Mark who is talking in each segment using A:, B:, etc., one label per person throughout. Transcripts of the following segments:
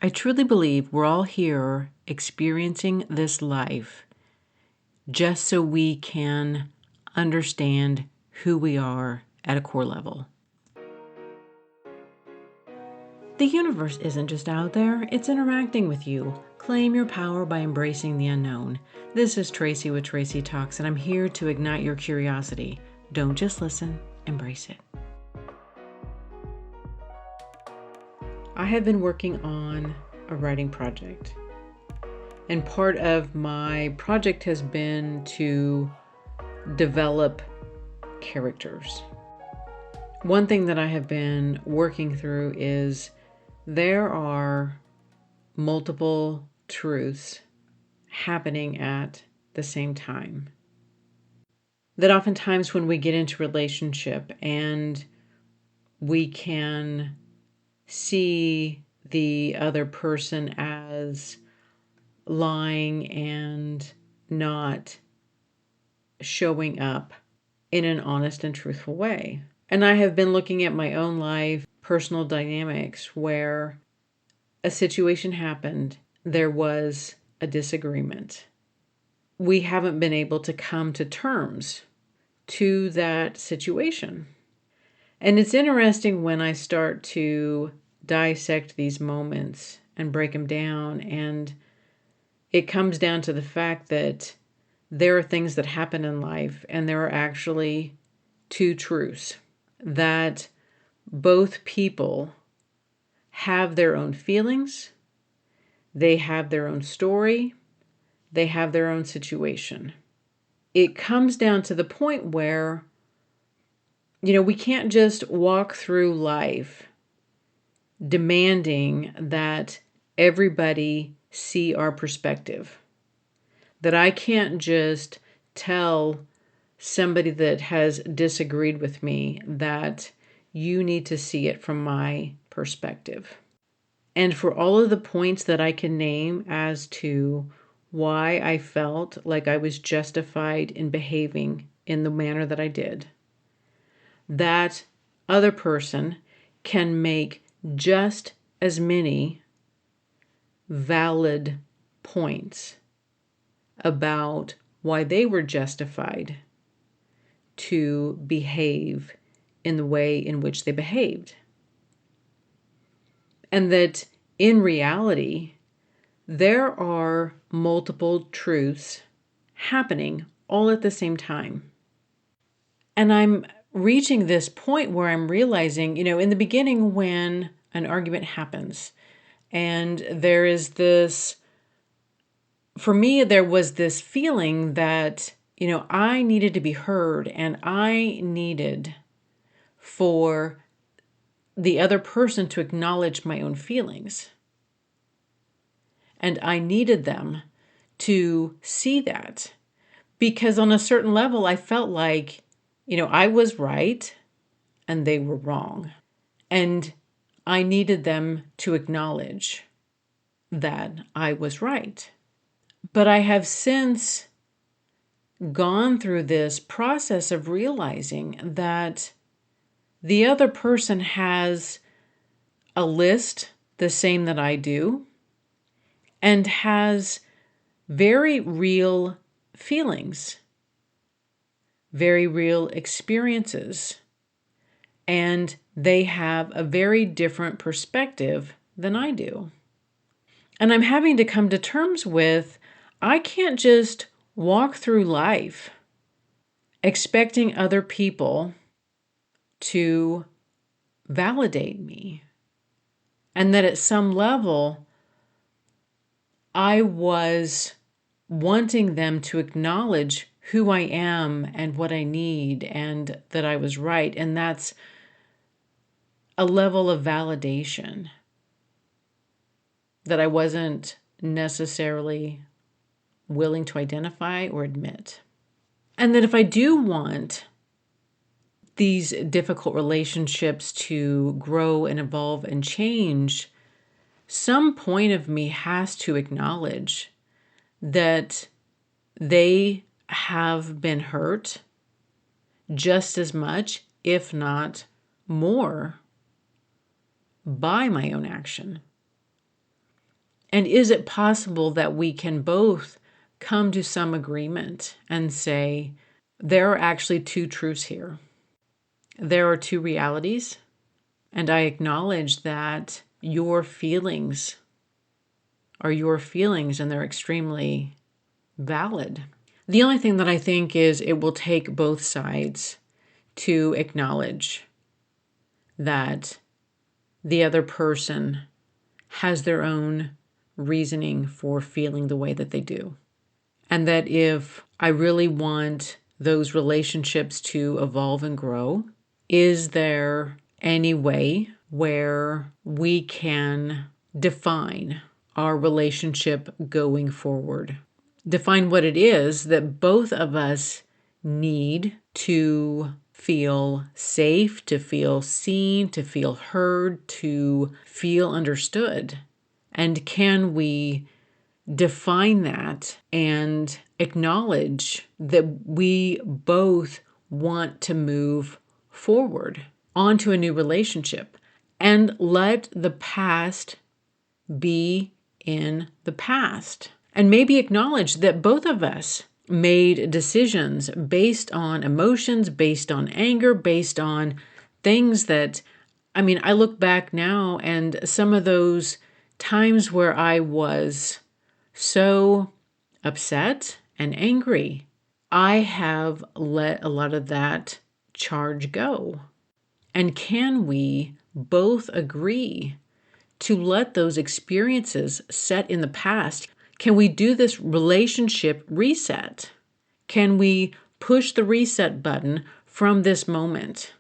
A: I truly believe we're all here experiencing this life just so we can understand who we are at a core level. The universe isn't just out there, it's interacting with you. Claim your power by embracing the unknown. This is Tracy with Tracy Talks, and I'm here to ignite your curiosity. Don't just listen, embrace it. I have been working on a writing project, and part of my project has been to develop characters. One thing that I have been working through is there are multiple truths happening at the same time. That oftentimes when we get into relationship and we can see the other person as lying and not showing up in an honest and truthful way. And I have been looking at my own life, personal dynamics, where a situation happened, there was a disagreement. We haven't been able to come to terms to that situation. And it's interesting when I start to dissect these moments and break them down, and it comes down to the fact that there are things that happen in life, and there are actually two truths that both people have their own feelings, they have their own story, they have their own situation. It comes down to the point where we can't just walk through life demanding that everybody see our perspective. That I can't just tell somebody that has disagreed with me that you need to see it from my perspective. And for all of the points that I can name as to why I felt like I was justified in behaving in the manner that I did, that other person can make just as many valid points about why they were justified to behave in the way in which they behaved. And that in reality, there are multiple truths happening all at the same time. And I'm reaching this point where I'm realizing, in the beginning when an argument happens and there is this, for me, there was this feeling that, I needed to be heard, and I needed for the other person to acknowledge my own feelings. And I needed them to see that, because on a certain level, I felt like, I was right and they were wrong. And I needed them to acknowledge that I was right. But I have since gone through this process of realizing that the other person has a list the same that I do and has very real feelings, very real experiences, and they have a very different perspective than I do. And I'm having to come to terms with, I can't just walk through life expecting other people to validate me. And that at some level, I was wanting them to acknowledge who I am and what I need and that I was right. And that's a level of validation that I wasn't necessarily willing to identify or admit. And that if I do want these difficult relationships to grow and evolve and change, some point of me has to acknowledge that they have been hurt just as much, if not more, by my own action. And is it possible that we can both come to some agreement and say, there are actually two truths here. There are two realities, and I acknowledge that your feelings are your feelings and they're extremely valid. The only thing that I think is it will take both sides to acknowledge that the other person has their own reasoning for feeling the way that they do. And that if I really want those relationships to evolve and grow, is there any way where we can define our relationship going forward? Define what it is that both of us need to feel safe, to feel seen, to feel heard, to feel understood. And can we define that and acknowledge that we both want to move forward onto a new relationship and let the past be in the past? And maybe acknowledge that both of us made decisions based on emotions, based on anger, based on things that, I look back now and some of those times where I was so upset and angry, I have let a lot of that charge go. And can we both agree to let those experiences set in the past? Can we do this relationship reset? Can we push the reset button from this moment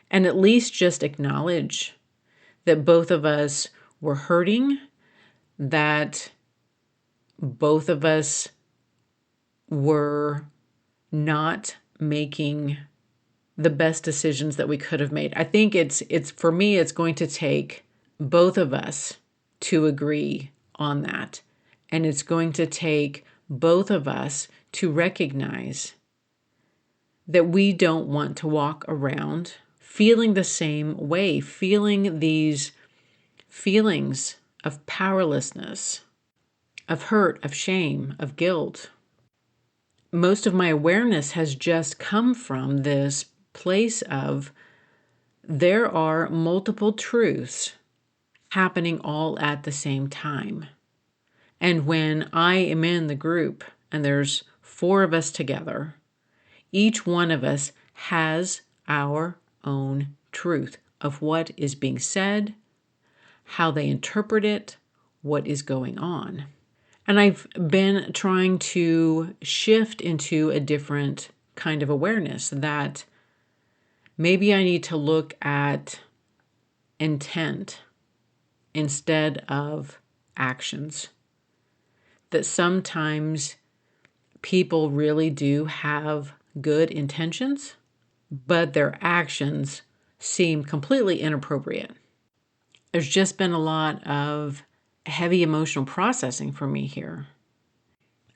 A: and at least just acknowledge that both of us were hurting, that both of us were not making the best decisions that we could have made? I think it's for me, it's going to take both of us to agree on that. And it's going to take both of us to recognize that we don't want to walk around feeling the same way, feeling these feelings of powerlessness, of hurt, of shame, of guilt. Most of my awareness has just come from this place of there are multiple truths happening all at the same time. And when I am in the group and there's 4 of us together, each one of us has our own truth of what is being said, how they interpret it, what is going on. And I've been trying to shift into a different kind of awareness that maybe I need to look at intent instead of actions. That sometimes people really do have good intentions, but their actions seem completely inappropriate. There's just been a lot of heavy emotional processing for me here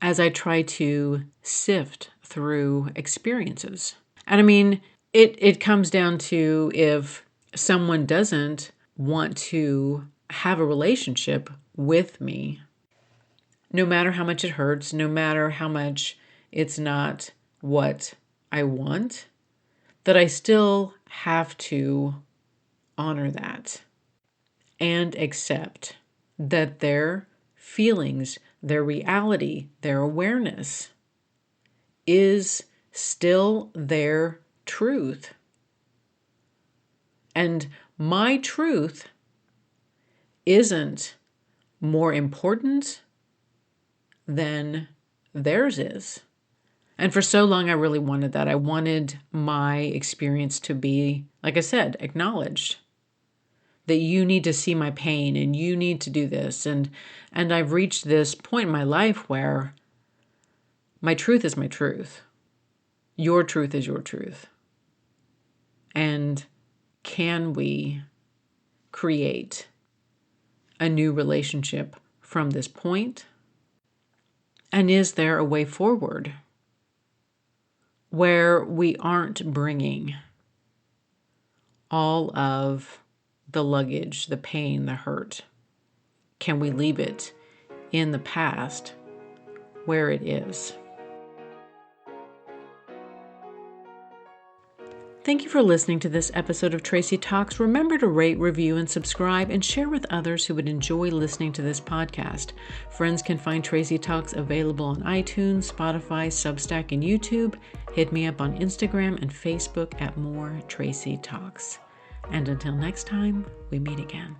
A: as I try to sift through experiences. And it comes down to if someone doesn't want to have a relationship with me, no matter how much it hurts, no matter how much it's not what I want, that I still have to honor that and accept that their feelings, their reality, their awareness is still their truth. And my truth isn't more important than theirs is. And for so long, I really wanted that. I wanted my experience to be, like I said, acknowledged. That you need to see my pain and you need to do this. And I've reached this point in my life where my truth is my truth. Your truth is your truth. And can we create a new relationship from this point? And is there a way forward where we aren't bringing all of the luggage, the pain, the hurt? Can we leave it in the past where it is. Thank you for listening to this episode of Tracy Talks. Remember to rate, review, and subscribe, and share with others who would enjoy listening to this podcast. Friends can find Tracy Talks available on iTunes, Spotify, Substack, and YouTube. Hit me up on Instagram and Facebook at More Tracy Talks. And until next time, we meet again.